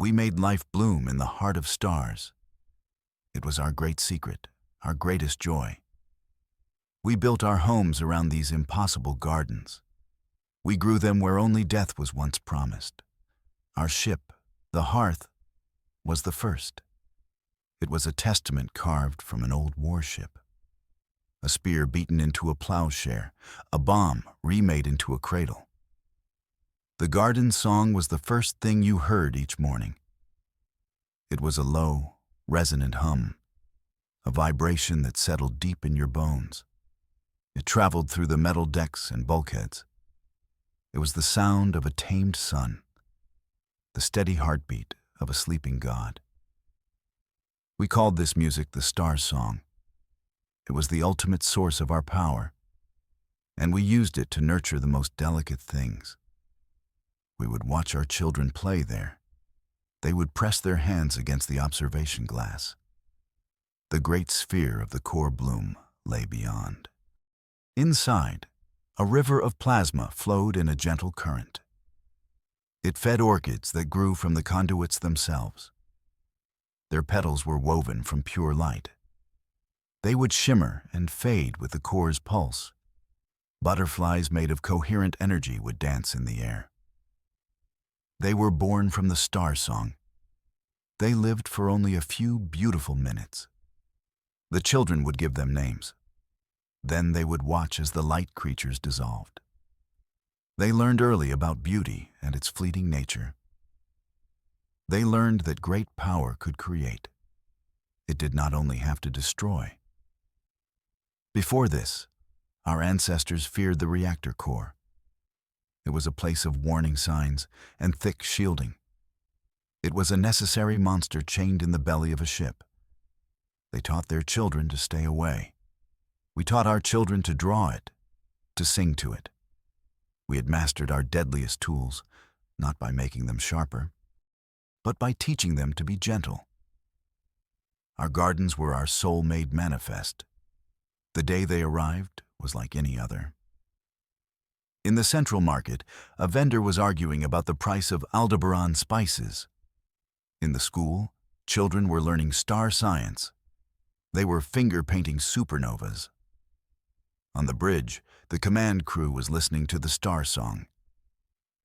We made life bloom in the heart of stars. It was our great secret, our greatest joy. We built our homes around these impossible gardens. We grew them where only death was once promised. Our ship, the Hearth, was the first. It was a testament carved from an old warship. A spear beaten into a plowshare, a bomb remade into a cradle. The garden song was the first thing you heard each morning. It was a low, resonant hum, a vibration that settled deep in your bones. It traveled through the metal decks and bulkheads. It was the sound of a tamed sun, the steady heartbeat of a sleeping god. We called this music the Star Song. It was the ultimate source of our power, and we used it to nurture the most delicate things. We would watch our children play there. They would press their hands against the observation glass. The great sphere of the core bloom lay beyond. Inside, a river of plasma flowed in a gentle current. It fed orchids that grew from the conduits themselves. Their petals were woven from pure light. They would shimmer and fade with the core's pulse. Butterflies made of coherent energy would dance in the air. They were born from the Star Song. They lived for only a few beautiful minutes. The children would give them names. Then they would watch as the light creatures dissolved. They learned early about beauty and its fleeting nature. They learned that great power could create. It did not only have to destroy. Before this, our ancestors feared the reactor core. It was a place of warning signs and thick shielding. It was a necessary monster chained in the belly of a ship. They taught their children to stay away. We taught our children to draw it, to sing to it. We had mastered our deadliest tools, not by making them sharper, but by teaching them to be gentle. Our gardens were our soul made manifest. The day they arrived was like any other. In the Central Market, a vendor was arguing about the price of Aldebaran spices. In the school, children were learning star science. They were finger-painting supernovas. On the bridge, the command crew was listening to the Star Song.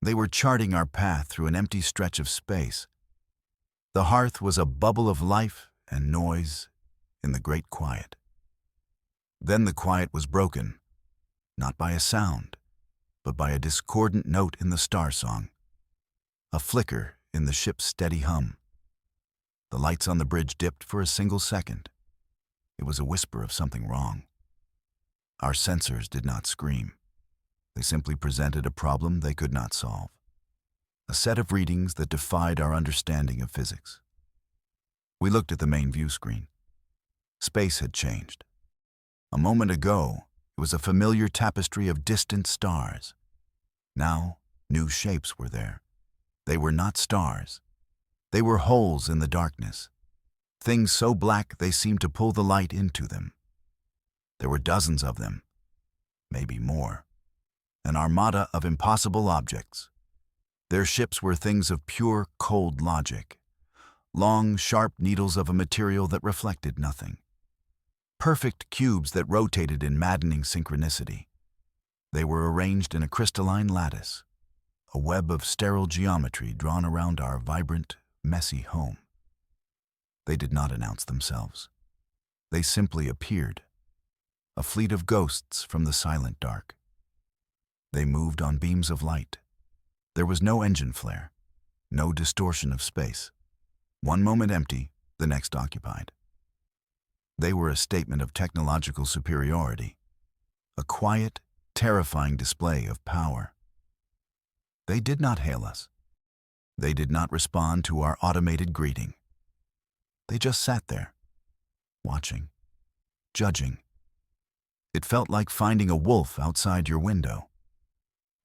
They were charting our path through an empty stretch of space. The Hearth was a bubble of life and noise in the great quiet. Then the quiet was broken, not by a sound, but by a discordant note in the Star Song, a flicker in the ship's steady hum. The lights on the bridge dipped for a single second. It was a whisper of something wrong. Our sensors did not scream. They simply presented a problem they could not solve, a set of readings that defied our understanding of physics. We looked at the main view screen. Space had changed. A moment ago, it was a familiar tapestry of distant stars. Now, new shapes were there. They were not stars. They were holes in the darkness, things so black they seemed to pull the light into them. There were dozens of them, maybe more, an armada of impossible objects. Their ships were things of pure, cold logic, long, sharp needles of a material that reflected nothing. Perfect cubes that rotated in maddening synchronicity. They were arranged in a crystalline lattice, a web of sterile geometry drawn around our vibrant, messy home. They did not announce themselves. They simply appeared, a fleet of ghosts from the silent dark. They moved on beams of light. There was no engine flare, no distortion of space. One moment empty, the next occupied. They were a statement of technological superiority, a quiet, terrifying display of power. They did not hail us. They did not respond to our automated greeting. They just sat there, watching, judging. It felt like finding a wolf outside your window,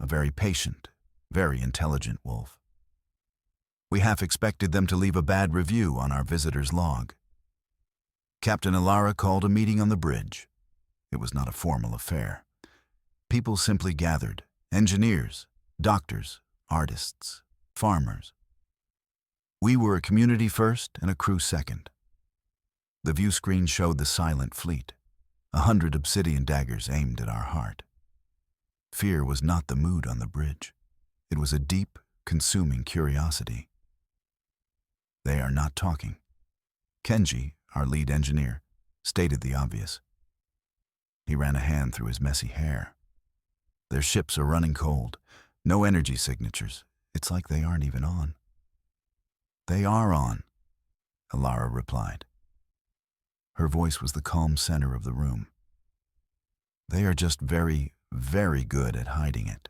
a very patient, very intelligent wolf. We half expected them to leave a bad review on our visitor's log. Captain Alara called a meeting on the bridge. It was not a formal affair. People simply gathered, engineers, doctors, artists, farmers. We were a community first and a crew second. The view screen showed the silent fleet, 100 obsidian daggers aimed at our heart. Fear was not the mood on the bridge. It was a deep, consuming curiosity. They are not talking. Kenji, our lead engineer, stated the obvious. He ran a hand through his messy hair. Their ships are running cold. No energy signatures. It's like they aren't even on. They are on, Alara replied. Her voice was the calm center of the room. They are just very, very good at hiding it.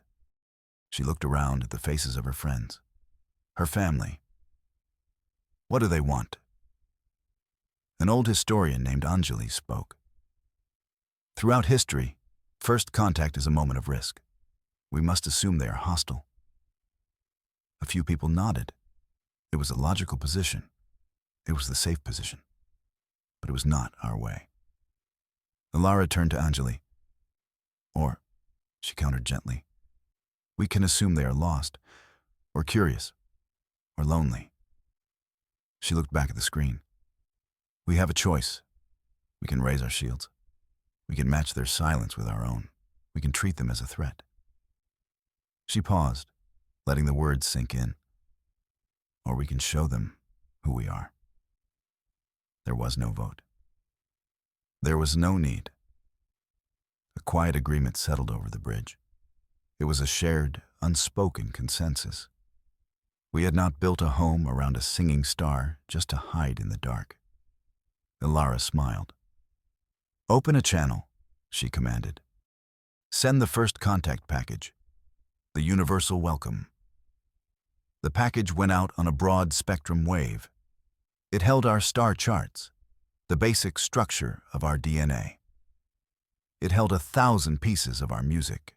She looked around at the faces of her friends, her family. What do they want? An old historian named Anjali spoke. Throughout history, first contact is a moment of risk. We must assume they are hostile. A few people nodded. It was a logical position. It was the safe position. But it was not our way. Alara turned to Anjali. Or, she countered gently, we can assume they are lost, or curious, or lonely. She looked back at the screen. We have a choice. We can raise our shields. We can match their silence with our own. We can treat them as a threat. She paused, letting the words sink in. Or we can show them who we are. There was no vote. There was no need. A quiet agreement settled over the bridge. It was a shared, unspoken consensus. We had not built a home around a singing star just to hide in the dark. Alara smiled. Open a channel, she commanded. Send the first contact package, the universal welcome. The package went out on a broad spectrum wave. It held our star charts, the basic structure of our DNA. It held 1,000 pieces of our music,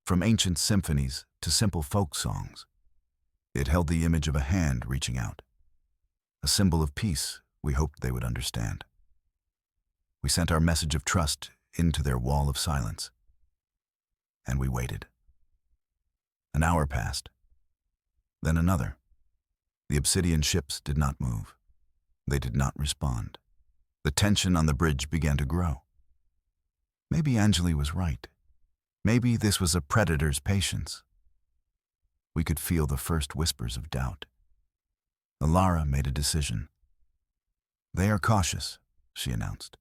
from ancient symphonies to simple folk songs. It held the image of a hand reaching out, a symbol of peace we hoped they would understand. We sent our message of trust into their wall of silence, and we waited. An hour passed, then another. The obsidian ships did not move. They did not respond. The tension on the bridge began to grow. Maybe Anjali was right. Maybe this was a predator's patience. We could feel the first whispers of doubt. Alara made a decision. They are cautious, she announced.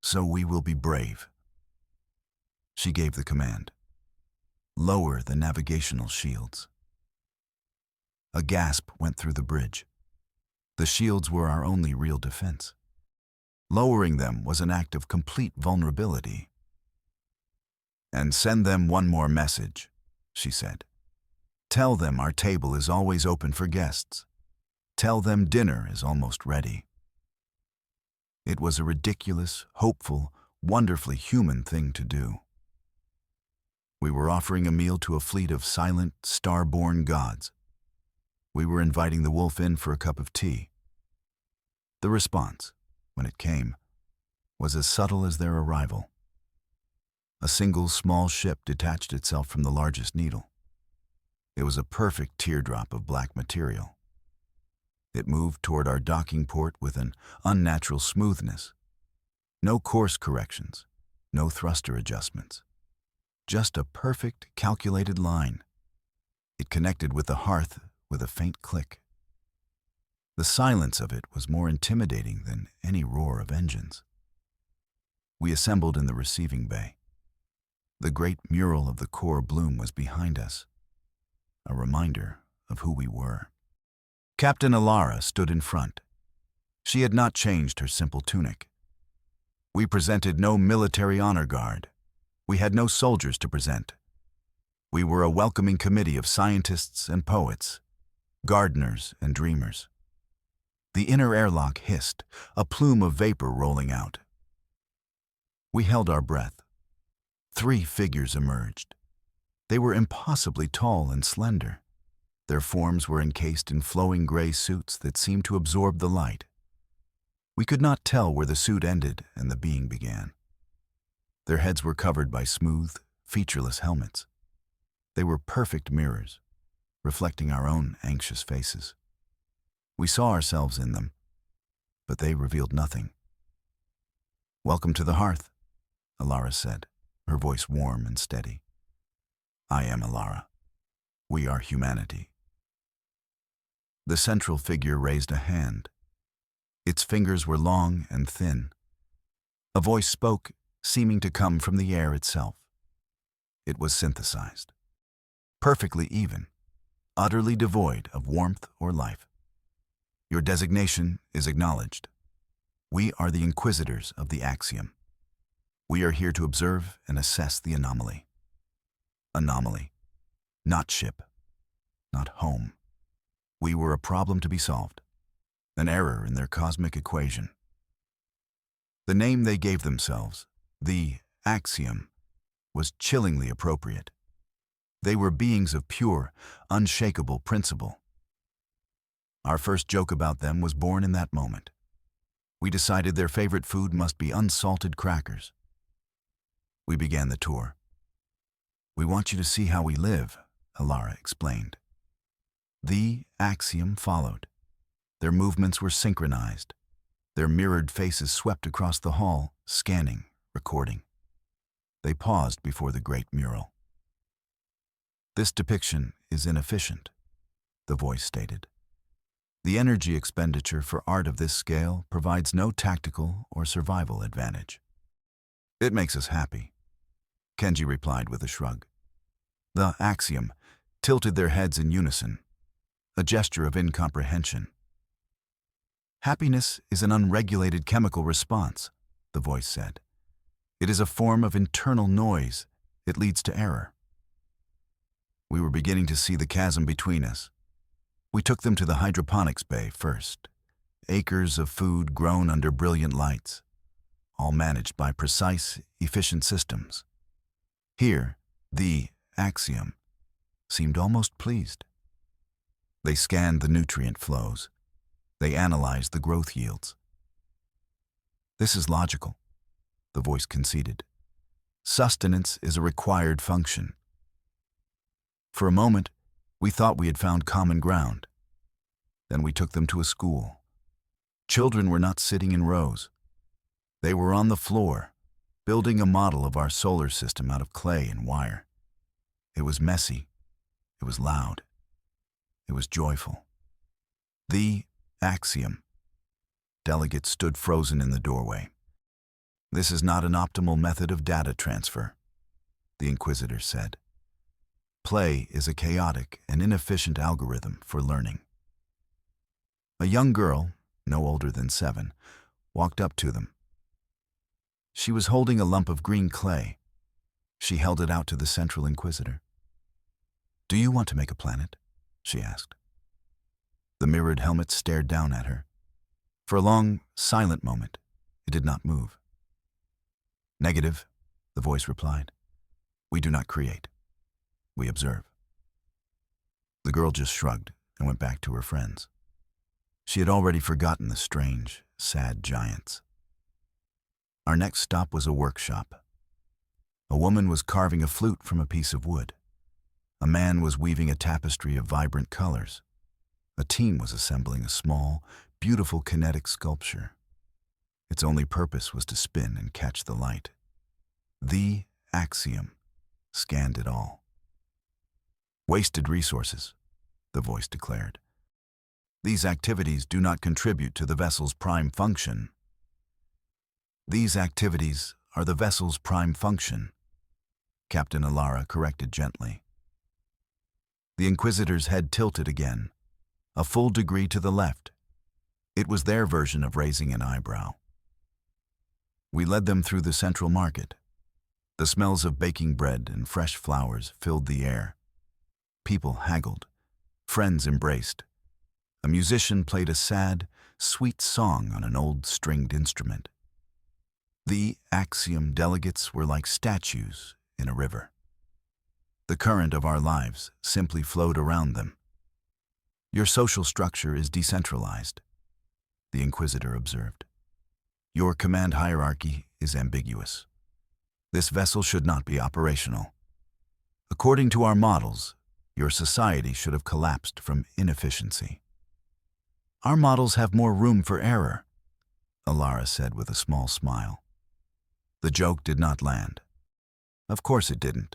So we will be brave. She gave the command. Lower the navigational shields. A gasp went through the bridge. The shields were our only real defense. Lowering them was an act of complete vulnerability. And send them one more message, she said. Tell them our table is always open for guests. Tell them dinner is almost ready. It was a ridiculous, hopeful, wonderfully human thing to do. We were offering a meal to a fleet of silent, star-born gods. We were inviting the wolf in for a cup of tea. The response, when it came, was as subtle as their arrival. A single small ship detached itself from the largest needle. It was a perfect teardrop of black material. It moved toward our docking port with an unnatural smoothness. No course corrections, no thruster adjustments. Just a perfect, calculated line. It connected with the hearth with a faint click. The silence of it was more intimidating than any roar of engines. We assembled in the receiving bay. The great mural of the core bloom was behind us, a reminder of who we were. Captain Alara stood in front. She had not changed her simple tunic. We presented no military honor guard. We had no soldiers to present. We were a welcoming committee of scientists and poets, gardeners and dreamers. The inner airlock hissed, a plume of vapor rolling out. We held our breath. 3 figures emerged. They were impossibly tall and slender. Their forms were encased in flowing gray suits that seemed to absorb the light. We could not tell where the suit ended and the being began. Their heads were covered by smooth, featureless helmets. They were perfect mirrors, reflecting our own anxious faces. We saw ourselves in them, but they revealed nothing. "Welcome to the hearth," Alara said, her voice warm and steady. "I am Alara. We are humanity." The central figure raised a hand. Its fingers were long and thin. A voice spoke, seeming to come from the air itself. It was synthesized, perfectly even, utterly devoid of warmth or life. "Your designation is acknowledged. We are the Inquisitors of the Axiom. We are here to observe and assess the anomaly." Anomaly. Not ship. Not home. We were a problem to be solved. An error in their cosmic equation. The name they gave themselves, the Axiom, was chillingly appropriate. They were beings of pure, unshakable principle. Our first joke about them was born in that moment. We decided their favorite food must be unsalted crackers. We began the tour. "We want you to see how we live," Alara explained. The Axiom followed. Their movements were synchronized. Their mirrored faces swept across the hall, scanning, recording. They paused before the great mural. "This depiction is inefficient," the voice stated. "The energy expenditure for art of this scale provides no tactical or survival advantage." "It makes us happy," Kenji replied with a shrug. The Axiom tilted their heads in unison, a gesture of incomprehension. "Happiness is an unregulated chemical response," the voice said. "It is a form of internal noise. It leads to error." We were beginning to see the chasm between us. We took them to the hydroponics bay first. Acres of food grown under brilliant lights, all managed by precise, efficient systems. Here, the Axiom seemed almost pleased. They scanned the nutrient flows. They analyzed the growth yields. "This is logical," the voice conceded. "Sustenance is a required function." For a moment, we thought we had found common ground. Then we took them to a school. Children were not sitting in rows. They were on the floor, building a model of our solar system out of clay and wire. It was messy. It was loud. It was joyful. The Axiom. Delegates stood frozen in the doorway. "This is not an optimal method of data transfer," the Inquisitor said. "Play is a chaotic and inefficient algorithm for learning." A young girl, no older than 7, walked up to them. She was holding a lump of green clay. She held it out to the Central Inquisitor. "Do you want to make a planet?" she asked. The mirrored helmet stared down at her. For a long, silent moment, it did not move. "Negative," the voice replied. "We do not create. We observe." The girl just shrugged and went back to her friends. She had already forgotten the strange, sad giants. Our next stop was a workshop. A woman was carving a flute from a piece of wood. A man was weaving a tapestry of vibrant colors. A team was assembling a small, beautiful kinetic sculpture. Its only purpose was to spin and catch the light. The Axiom scanned it all. "Wasted resources," the voice declared. "These activities do not contribute to the vessel's prime function." "These activities are the vessel's prime function," Captain Alara corrected gently. The Inquisitor's head tilted again, a full degree to the left. It was their version of raising an eyebrow. We led them through the central market. The smells of baking bread and fresh flowers filled the air. People haggled. Friends embraced. A musician played a sad, sweet song on an old stringed instrument. The Axiom delegates were like statues in a river. The current of our lives simply flowed around them. "Your social structure is decentralized," the Inquisitor observed. "Your command hierarchy is ambiguous. This vessel should not be operational. According to our models, your society should have collapsed from inefficiency." Our models have more room for error, Alara said with a small smile. The joke did not land. Of course it didn't.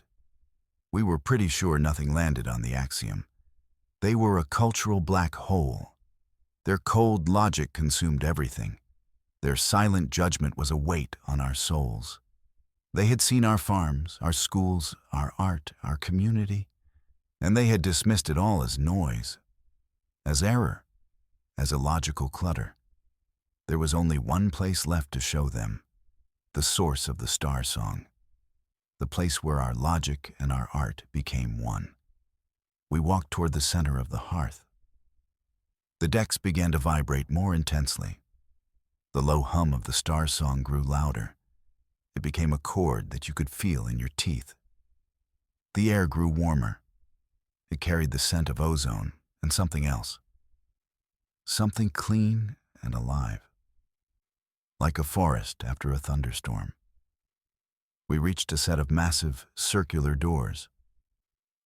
We were pretty sure nothing landed on the Axiom. They were a cultural black hole. Their cold logic consumed everything. Their silent judgment was a weight on our souls. They had seen our farms, our schools, our art, our community, and they had dismissed it all as noise, as error, as illogical clutter. There was only one place left to show them, the source of the star song, the place where our logic and our art became one. We walked toward the center of the hearth. The decks began to vibrate more intensely. The low hum of the star song grew louder. It became a chord that you could feel in your teeth. The air grew warmer. It carried the scent of ozone and something else. Something clean and alive. Like a forest after a thunderstorm. We reached a set of massive, circular doors.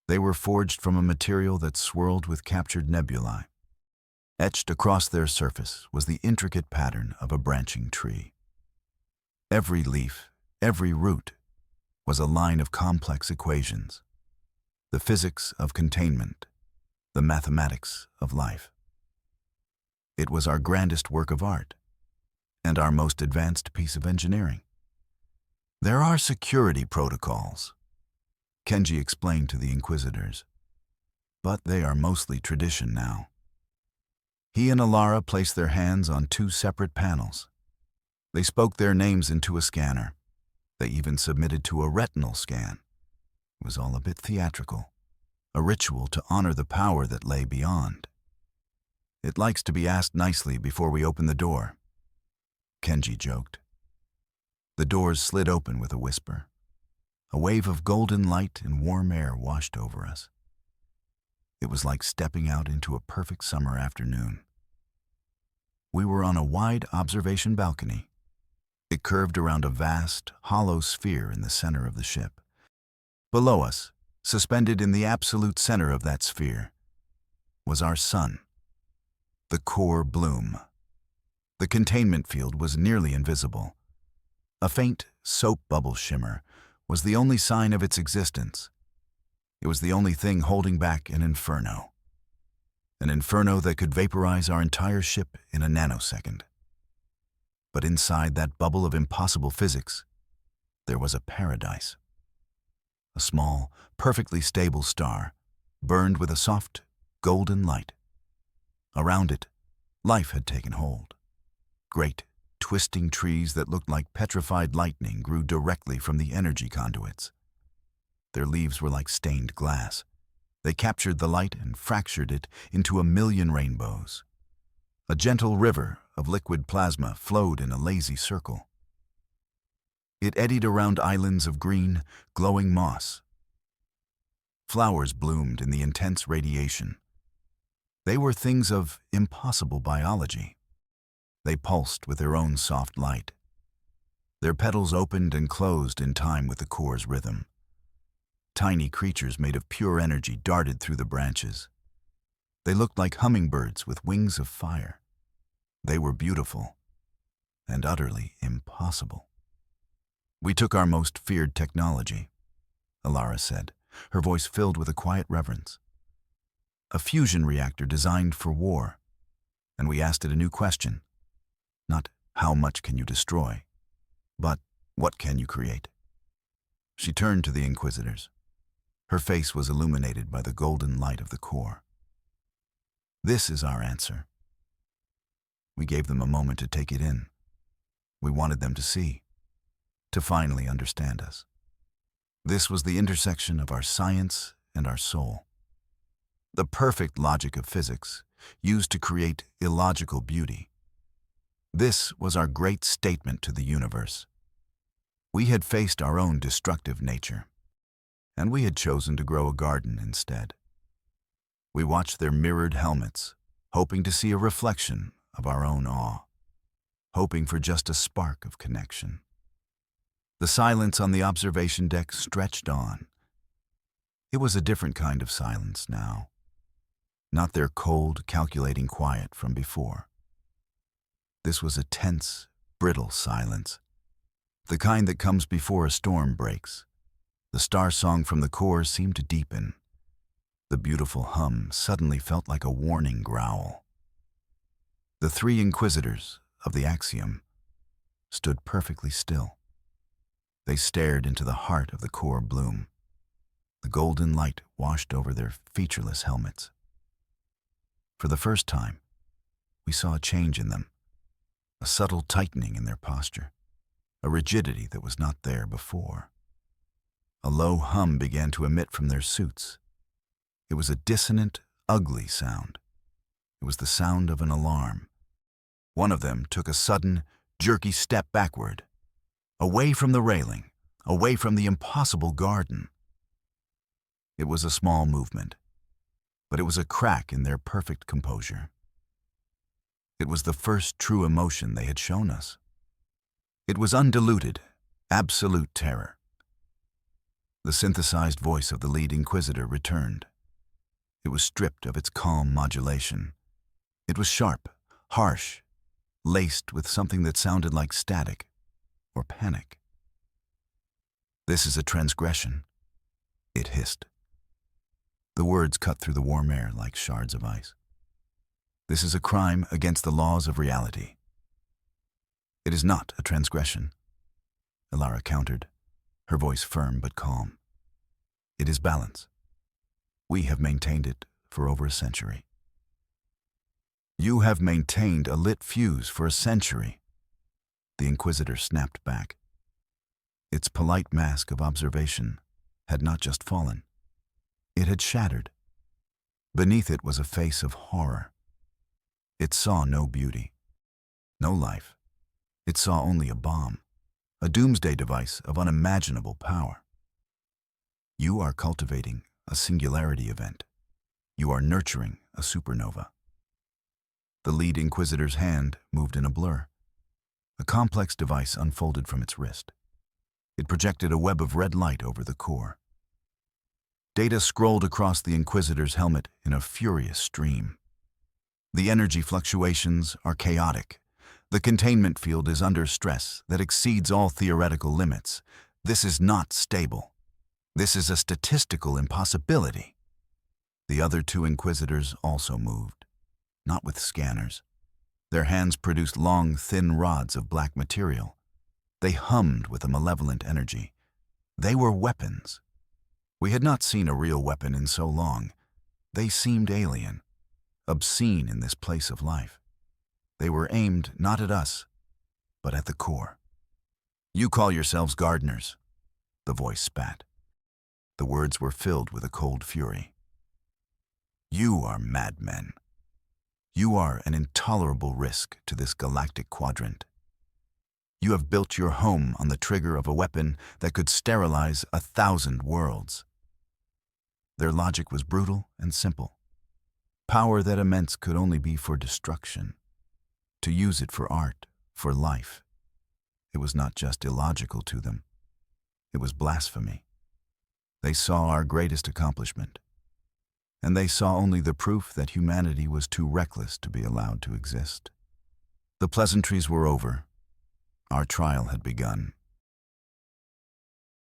They were forged from a material that swirled with captured nebulae. Etched across their surface was the intricate pattern of a branching tree. Every leaf, every root, was a line of complex equations. The physics of containment, the mathematics of life. It was our grandest work of art, and our most advanced piece of engineering. There are security protocols, Kenji explained to the Inquisitors, but they are mostly tradition now. He and Alara placed their hands on two separate panels. They spoke their names into a scanner. They even submitted to a retinal scan. It was all a bit theatrical, a ritual to honor the power that lay beyond. It likes to be asked nicely before we open the door, Kenji joked. The doors slid open with a whisper. A wave of golden light and warm air washed over us. It was like stepping out into a perfect summer afternoon. We were on a wide observation balcony. It curved around a vast, hollow sphere in the center of the ship. Below us, suspended in the absolute center of that sphere, was our sun, the core bloom. The containment field was nearly invisible. A faint soap bubble shimmer was the only sign of its existence. It was the only thing holding back an inferno that could vaporize our entire ship in a nanosecond. But inside that bubble of impossible physics, there was a paradise. A small, perfectly stable star burned with a soft, golden light. Around it, life had taken hold. Great, twisting trees that looked like petrified lightning grew directly from the energy conduits. Their leaves were like stained glass. They captured the light and fractured it into a million rainbows. A gentle river of liquid plasma flowed in a lazy circle. It eddied around islands of green, glowing moss. Flowers bloomed in the intense radiation. They were things of impossible biology. They pulsed with their own soft light. Their petals opened and closed in time with the core's rhythm. Tiny creatures made of pure energy darted through the branches. They looked like hummingbirds with wings of fire. They were beautiful and utterly impossible. We took our most feared technology, Alara said, her voice filled with a quiet reverence. A fusion reactor designed for war, and we asked it a new question. Not how much can you destroy, but what can you create? She turned to the Inquisitors. Her face was illuminated by the golden light of the core. This is our answer. We gave them a moment to take it in. We wanted them to see, to finally understand us. This was the intersection of our science and our soul. The perfect logic of physics, used to create illogical beauty. This was our great statement to the universe. We had faced our own destructive nature, and we had chosen to grow a garden instead. We watched their mirrored helmets, hoping to see a reflection of our own awe, hoping for just a spark of connection. The silence on the observation deck stretched on. It was a different kind of silence now. not their cold, calculating quiet from before. This was a tense, brittle silence, the kind that comes before a storm breaks. The star song from the core seemed to deepen. The beautiful hum suddenly felt like a warning growl. The three inquisitors of the Axiom stood perfectly still. They stared into the heart of the core bloom. The golden light washed over their featureless helmets. For the first time, we saw a change in them, a subtle tightening in their posture, a rigidity that was not there before. A low hum began to emit from their suits. It was a dissonant, ugly sound. It was the sound of an alarm. One of them took a sudden, jerky step backward, away from the railing, away from the impossible garden. It was a small movement, but it was a crack in their perfect composure. It was the first true emotion they had shown us. It was undiluted, absolute terror. The synthesized voice of the lead inquisitor returned. It was stripped of its calm modulation. It was sharp, harsh, laced with something that sounded like static or panic. "This is a transgression," it hissed. The words cut through the warm air like shards of ice. "This is a crime against the laws of reality." "It is not a transgression," Elara countered, her voice firm but calm. "It is balance. We have maintained it for over a century." "You have maintained a lit fuse for a century," the Inquisitor snapped back. Its polite mask of observation had not just fallen. It had shattered. Beneath it was a face of horror. It saw no beauty, no life. It saw only a bomb, a doomsday device of unimaginable power. "You are cultivating a singularity event. You are nurturing a supernova." The lead Inquisitor's hand moved in a blur. A complex device unfolded from its wrist. It projected a web of red light over the core. Data scrolled across the Inquisitor's helmet in a furious stream. The energy fluctuations are chaotic. The containment field is under stress that exceeds all theoretical limits. This is not stable. This is a statistical impossibility. The other two Inquisitors also moved, not with scanners. Their hands produced long, thin rods of black material. They hummed with a malevolent energy. They were weapons. We had not seen a real weapon in so long. They seemed alien, obscene in this place of life. They were aimed not at us, but at the core. "You call yourselves gardeners," the voice spat. The words were filled with a cold fury. "You are madmen. You are an intolerable risk to this galactic quadrant. You have built your home on the trigger of a weapon that could sterilize 1,000 worlds." Their logic was brutal and simple. Power that immense could only be for destruction. To use it for art, for life. It was not just illogical to them. It was blasphemy. They saw our greatest accomplishment. And they saw only the proof that humanity was too reckless to be allowed to exist. The pleasantries were over. Our trial had begun.